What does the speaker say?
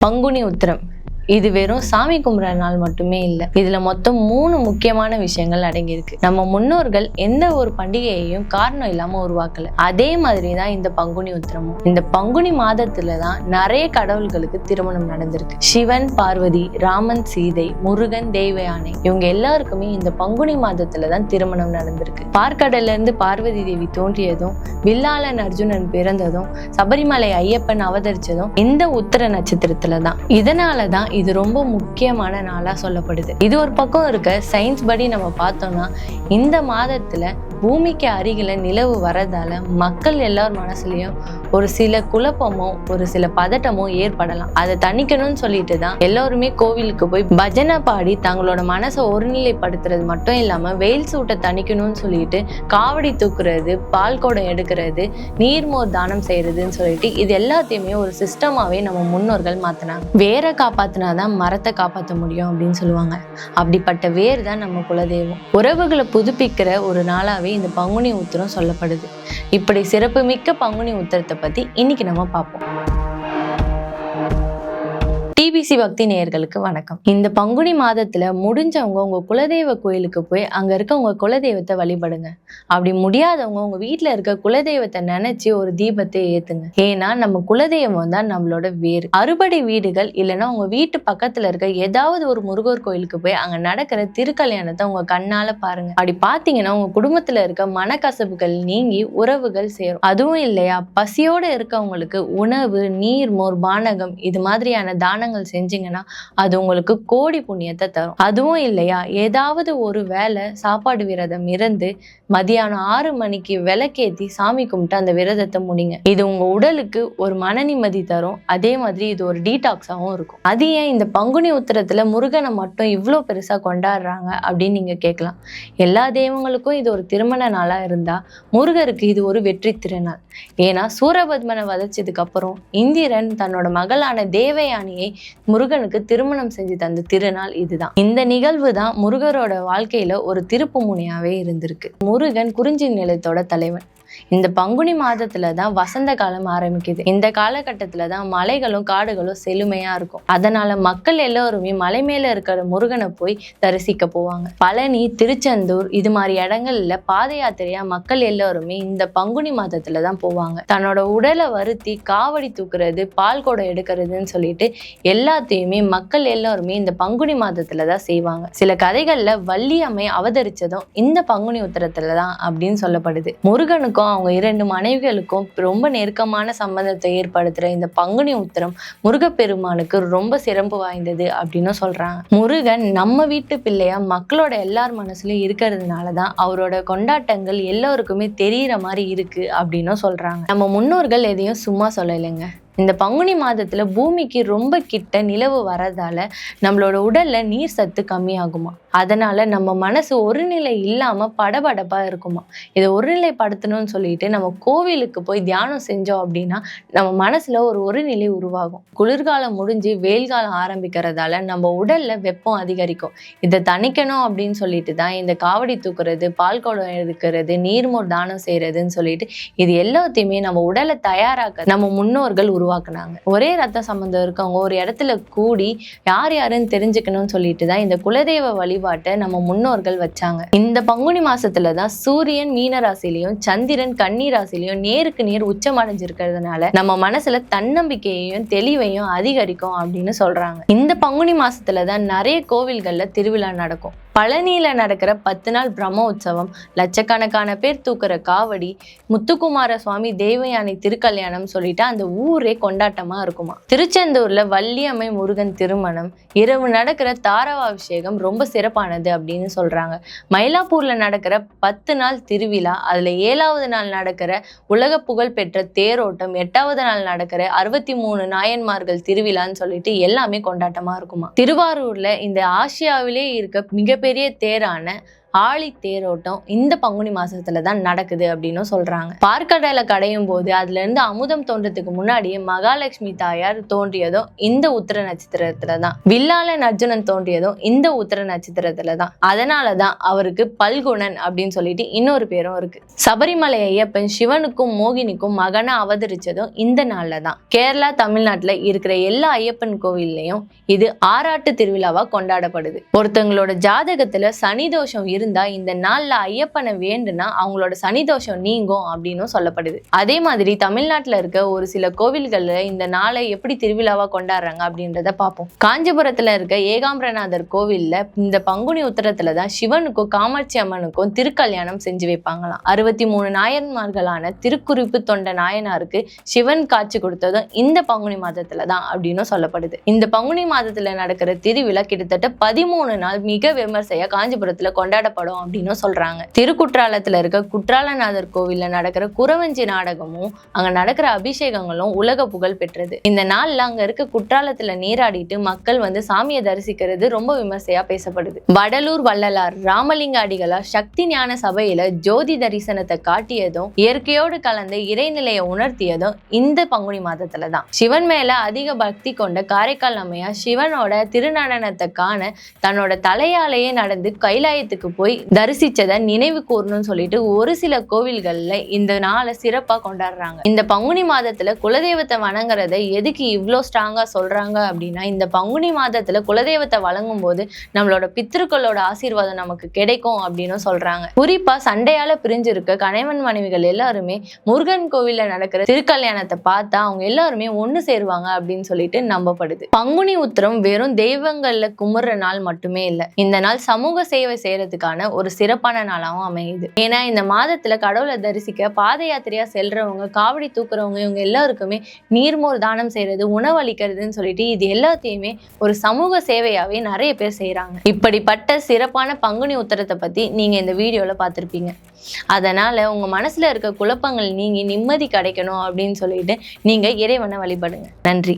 பங்குனி உத்திரம் இது வெறும் சாமி கும்பிட்ற நாள் மட்டுமே இல்லை. இதுல மொத்தம் 3 முக்கியமான விஷயங்கள் அடங்கியிருக்கு. நம்ம முன்னோர்கள் எந்த ஒரு பண்டிகையையும் காரணம் இல்லாம உருவாக்கல. அதே மாதிரிதான் இந்த பங்குனி உத்திரமும். இந்த பங்குனி மாதத்துலதான் நிறைய கடவுள்களுக்கு திருமணம் நடந்திருக்கு. சிவன் பார்வதி, ராமன் சீதை, முருகன் தெய்வயானை, இவங்க எல்லாருக்குமே இந்த பங்குனி மாதத்துலதான் திருமணம் நடந்திருக்கு. பார்க்கடல்ல இருந்து பார்வதி தேவி தோன்றியதும், வில்லாளன் அர்ஜுனன் பிறந்ததும், சபரிமலை ஐயப்பன் அவதரிச்சதும் இந்த உத்திர நட்சத்திரத்துலதான். இதனாலதான் இது ரொம்ப முக்கியமான நாளா சொல்லப்படுது. இது ஒரு பக்கம் இருக்க, சயின்ஸ் படி நம்ம பார்த்தோம்னா இந்த மாதத்துல பூமிக்கு அருகில நிலவு வரதால மக்கள் எல்லார் மனசுலயும் ஒரு சில குழப்பமோ ஒரு சில பதட்டமோ ஏற்படலாம். அதை தணிக்கணும்னு சொல்லிட்டு தான் எல்லாருமே கோவிலுக்கு போய் பஜனை பாடி தங்களோட மனசை ஒருநிலைப்படுத்துறது மட்டும் இல்லாம வெயில் சூட்டை தணிக்கணும்னு சொல்லிட்டு காவடி தூக்குறது, பால் குடம் எடுக்கிறது, நீர்மோர் தானம் செய்யறதுன்னு சொல்லிட்டு இது எல்லாத்தையுமே ஒரு சிஸ்டமாவே நம்ம முன்னோர்கள் மாத்தினாங்க. வேரை காப்பாத்தினாதான் மரத்தை காப்பாற்ற முடியும் அப்படின்னு சொல்லுவாங்க. அப்படிப்பட்ட வேர் தான் நம்ம குலதெய்வம். உறவுகளை புதுப்பிக்கிற ஒரு நாளாவே இந்த பங்குனி உத்திரம் சொல்லப்படுது. இப்படி சிறப்பு மிக்க பங்குனி உத்திரத்தை பத்தி இன்னைக்கு நம்ம பார்ப்போம். டிபிசி பக்தி நேயர்களுக்கு வணக்கம். இந்த பங்குனி மாதத்துல முடிஞ்சவங்க உங்க குலதெய்வ கோயிலுக்கு போய் அங்க இருக்க உங்க குலதெய்வத்தை வழிபடுங்க. அப்படி முடியாதவங்க உங்க வீட்டுல இருக்க குலதெய்வத்தை நினைச்சு ஒரு தீபத்தை ஏத்துங்க. ஏன்னா நம்ம குலதெய்வம் தான் நம்மளோட வேறு. அறுபடை வீடுகள் இல்லைன்னா உங்க வீட்டு பக்கத்துல இருக்க ஏதாவது ஒரு முருகர் கோயிலுக்கு போய் அங்க நடக்கிற திருக்கல்யாணத்தை உங்க கண்ணால பாருங்க. அப்படி பாத்தீங்கன்னா உங்க குடும்பத்துல இருக்க மனக்கசப்புகள் நீங்கி உறவுகள் சேரும். அதுவும் இல்லையா, பசியோட இருக்கவங்களுக்கு உணவு, நீர், மோர், பானகம் இது மாதிரியான தானங்கள் செஞ்சீங்கன்னா அது உங்களுக்கு கோடி புண்ணியத்தை தரும். அதுவும் இல்லையா, ஏதாவது ஒரு வேளை சாப்பாடு விரதம் இருந்து மதியானம் 6 மணிக்கு விளக்கேத்தி சாமி கும்பிட்டு அந்த விரதத்தை முடிங்க. இது உங்க உடலுக்கு ஒரு மன நிம்மதி தரும். அதே மாதிரி இது ஒரு டீடாக்ஸாவும் இருக்கும். அது ஏன் இந்த பங்குனி உத்திரத்துல முருகனை மட்டும் இவ்வளோ பெருசா கொண்டாடுறாங்க அப்படின்னு நீங்க கேட்கலாம். எல்லா தெய்வங்களுக்கும் இது ஒரு திருமண நாளா இருந்தா முருகருக்கு இது ஒரு வெற்றி திருநாள். ஏன்னா சூரபத்மனை வதச்சதுக்கு அப்புறம் இந்திரன் தன்னோட மகளான தேவயானியை முருகனுக்கு திருமணம் செஞ்சு தந்த திருநாள் இதுதான். இந்த நிகழ்வு தான் முருகரோட வாழ்க்கையில ஒரு திருப்பு முனையாவே இருந்திருக்கு. முருகன் குறிஞ்சி நிலத்தோட தலைவன். இந்த பங்குனி மாதத்துலதான் வசந்த காலம் ஆரம்பிக்குது. இந்த காலகட்டத்துலதான் மலைகளும் காடுகளும் செழுமையா இருக்கும். அதனால மக்கள் எல்லாருமே மலை மேல இருக்கிற முருகனை போய் தரிசிக்க போவாங்க. பழனி, திருச்செந்தூர் இது மாதிரி இடங்கள்ல பாத யாத்திரையா மக்கள் எல்லாருமே இந்த பங்குனி மாதத்துலதான் போவாங்க. தன்னோட உடலை வருத்தி காவடி தூக்குறது, பால் குடம் எடுக்கிறதுன்னு சொல்லிட்டு எல்லாத்தையுமே மக்கள் எல்லாருமே இந்த பங்குனி மாதத்துலதான் செய்வாங்க. சில கதைகள்ல வள்ளி அம்மை அவதரிச்சதும் இந்த பங்குனி உத்திரத்துலதான் அப்படின்னு சொல்லப்படுது. முருகனுக்கும் அவங்க 2 மனைவிகளுக்கும் ரொம்ப நெருக்கமான சம்பந்தத்தை ஏற்படுத்துற இந்த பங்குனி உத்திரம் முருகப்பெருமானுக்கு ரொம்ப சிறப்பு வாய்ந்தது அப்படின்னு சொல்றாங்க. முருகன் நம்ம வீட்டு பிள்ளையா மக்களோட எல்லார் மனசுலயும் இருக்கிறதுனாலதான் அவரோட கொண்டாட்டங்கள் எல்லாருக்குமே தெரியற மாதிரி இருக்கு அப்படின்னு சொல்றாங்க. நம்ம முன்னோர்கள் எதையும் சும்மா சொல்லலைங்க. இந்த பங்குனி மாதத்துல பூமிக்கு ரொம்ப கிட்ட நிலவு வரதால நம்மளோட உடல்ல நீர் சத்து கம்மியாகுமா. அதனால நம்ம மனசு ஒருநிலை இல்லாம படபடப்பா இருக்குமா. இதை ஒருநிலைப்படுத்தணும்னு சொல்லிட்டு நம்ம கோவிலுக்கு போய் தியானம் செஞ்சோம் அப்படின்னா நம்ம மனசுல ஒரு நிலை உருவாகும். குளிர்காலம் முடிஞ்சு வெயில் காலம் ஆரம்பிக்கிறதால நம்ம உடல்ல வெப்பம் அதிகரிக்கும். இதை தணிக்கணும் அப்படின்னு சொல்லிட்டு தான் இந்த காவடி தூக்குறது, பால் குடம் எடுக்கிறது, நீர்மோர் தானம் செய்யறதுன்னு சொல்லிட்டு இது எல்லாத்தையுமே நம்ம உடலை தயாராக்க நம்ம முன்னோர்கள் உருவாக்குனாங்க. ஒரே ரத்த சம்பந்தம் இருக்கவங்க ஒரு இடத்துல கூடி யார் யாருன்னு தெரிஞ்சுக்கணும்னு சொல்லிட்டு தான் இந்த குலதெய்வ வழிபாட்டை நம்ம முன்னோர்கள் வச்சாங்க. இந்த பங்குனி மாசத்துலதான் சூரியன் மீன ராசிலையும் சந்திரன் கன்னி ராசிலையும் நேருக்கு நேர் உச்சமடைஞ்சிருக்கிறதுனால நம்ம மனசுல தன்னம்பிக்கையையும் தெளிவையும் அதிகரிக்கும் அப்படின்னு சொல்றாங்க. இந்த பங்குனி மாசத்துலதான் நிறைய கோவில்கள்ல திருவிழா நடக்கும். பழனியில நடக்கிற 10 நாள் பிரம்ம உற்சவம், லட்சக்கணக்கான பேர் தூக்குற காவடி, முத்துக்குமார சுவாமி தேவயானை திருக்கல்யாணம் சொல்லிட்டு அந்த ஊரே கொண்டாட்டமா இருக்குமா. திருச்செந்தூர்ல வள்ளியம்மை முருகன் திருமணம், இரவு நடக்கிற தாரவாபிஷேகம் ரொம்ப சிறப்பானது அப்படின்னு சொல்றாங்க. மயிலாப்பூர்ல நடக்கிற 10 நாள் திருவிழா, அதுல 7வது நாள் நடக்கிற உலக புகழ் பெற்ற தேரோட்டம், 8வது நாள் நடக்கிற 63 நாயன்மார்கள் திருவிழான்னு சொல்லிட்டு எல்லாமே கொண்டாட்டமா இருக்குமா. திருவாரூர்ல இந்த ஆசியாவிலே இருக்க மிகப்பெரிய தேரான ஆழி தேரோட்டம் இந்த பங்குனி மாசத்துல தான் நடக்குது அப்படின்னு சொல்றாங்க. பார்க்கடலை கடையும் போது அதுல இருந்து அமுதம் தோன்றதுக்கு முன்னாடியே மகாலட்சுமி தாயார் தோன்றியதும் இந்த உத்திர நட்சத்திரத்துலதான். வில்லாளன் அர்ஜுனன் தோன்றியதும் இந்த உத்திர நட்சத்திரத்துலதான். அதனாலதான் அவருக்கு பல்குணன் அப்படின்னு சொல்லிட்டு இன்னொரு பேரும் இருக்கு. சபரிமலை ஐயப்பன் சிவனுக்கும் மோகினிக்கும் மகனா அவதரிச்சதும் இந்த நாள்ல தான். கேரளா, தமிழ்நாட்டுல இருக்கிற எல்லா ஐயப்பன் கோவில்லையும் இது ஆராட்டு திருவிழாவா கொண்டாடப்படுது. ஒருத்தவங்களோட ஜாதகத்துல சனி தோஷம் இருந்தா இந்த நாள்ல ஐயப்பனை வேண்டுனா அவங்களோட சனி தோஷம் நீங்கும் அப்படின்னு சொல்லப்படுது. அதே மாதிரி தமிழ்நாட்டுல இருக்க ஒரு சில கோவில்கள்ல இந்த நாளை எப்படி திருவிழாவா கொண்டாடுறாங்க அப்படின்றத பார்ப்போம். காஞ்சிபுரத்துல இருக்க ஏகாம்பரநாதர் கோவில்ல இந்த பங்குனி உத்திரத்துலதான் சிவனுக்கும் காமாட்சி அம்மனுக்கும் திருக்கல்யாணம் செஞ்சு வைப்பாங்களாம். 63 நாயன்மார்களான திருக்குறிப்பு தொண்ட நாயனாருக்கு சிவன் காட்சி கொடுத்ததும் இந்த பங்குனி மாதத்துலதான் அப்படின்னு சொல்லப்படுது. இந்த பங்குனி மாதத்துல நடக்கிற திருவிழா கிட்டத்தட்ட 13 நாள் மிக விமர்சையா காஞ்சிபுரத்துல கொண்டாடப்படும் அப்படின்னு சொல்றாங்க. திருக்குற்றாலத்துல இருக்க குற்றாலநாதர் கோவில்ல நடக்கிற குறவஞ்சி நாடகமும் அங்க நடக்கிற அபிஷேகங்களும் உலக புகழ் பெற்றது. இந்த நாள்ல அங்க இருக்க குற்றாலத்துல நீராடிட்டு மக்கள் வந்து சாமியை தரிசிக்கிறது ரொம்ப விமர்சையா பேசப்படுது. வடலூர் வள்ளலார் ராமலிங்க அடிகளார் சக்தி ஞான சபையில ஜோதி தரிசனத்தை காட்டியதும் இயற்கையோடு கலந்து இறைநிலையை உணர்த்தியதும் இந்த பங்குனி மாதத்துலதான். சிவன் மேல அதிக பக்தி கொண்ட காரைக்கால் அம்மையார் சிவனோட திருநடனத்தை காண தன்னோட தலையாலேயே நடந்து கைலாயத்துக்கு போய் தரிசிச்சதை நினைவு கூறணும்னு சொல்லிட்டு ஒரு சில கோவில்கள்ல இந்த நாளை சிறப்பா கொண்டாடுறாங்க. இந்த பங்குனி மாதத்துல குலதெய்வத்தை வணங்குறத எதுக்கு இவ்வளோ ஸ்ட்ராங்கா சொல்றாங்க அப்படின்னா, இந்த பங்குனி மாதத்துல குலதெய்வத்தை வழங்கும் போது நம்மளோட பித்ருக்களோட ஆசீர்வாதம் நமக்கு கிடைக்கும் அப்படின்னு சொல்றாங்க. குறிப்பா சண்டையால பிரிஞ்சிருக்க கணவன் மனைவிகள் எல்லாருமே முருகன் கோவில்ல நடக்கிற திருக்கல்யாணத்தை பார்த்தா அவங்க எல்லாருமே ஒண்ணு சேருவாங்க அப்படின்னு சொல்லிட்டு நம்பப்படுது. பங்குனி உத்திரம் வெறும் தெய்வங்கள்ல கும்பிடுற நாள் மட்டுமே இல்ல, இந்த நாள் சமூக சேவை செய்யறதுக்கான ஒரு சிறப்பான நாளாகவும் அமையுது. ஏன்னா இந்த மாதத்துல கடவுளை தரிசிக்க பாத யாத்திரையா செல்றவங்க, காவடி தூக்குறவங்க, இவங்க எல்லாருக்குமே நீர்மோர் தானம் செய்யறது, உணவளிக்கிறதுன்னு சொல்லிட்டு இது எல்லாத்தையுமே ஒரு சமூக சேவையாவே நிறைய பேர் செய்யறாங்க. இப்படிப்பட்ட சிறப்பான பங்குனி உத்திரத்தை பத்தி நீங்க இந்த வீடியோல பார்த்திருப்பீங்க. அதனால உங்க மனசுல இருக்க குழப்பங்கள் நீங்கி நிம்மதி கிடைக்கணும் அப்படின்னு சொல்லிட்டு நீங்க இறைவனை வழிபடுங்க. நன்றி.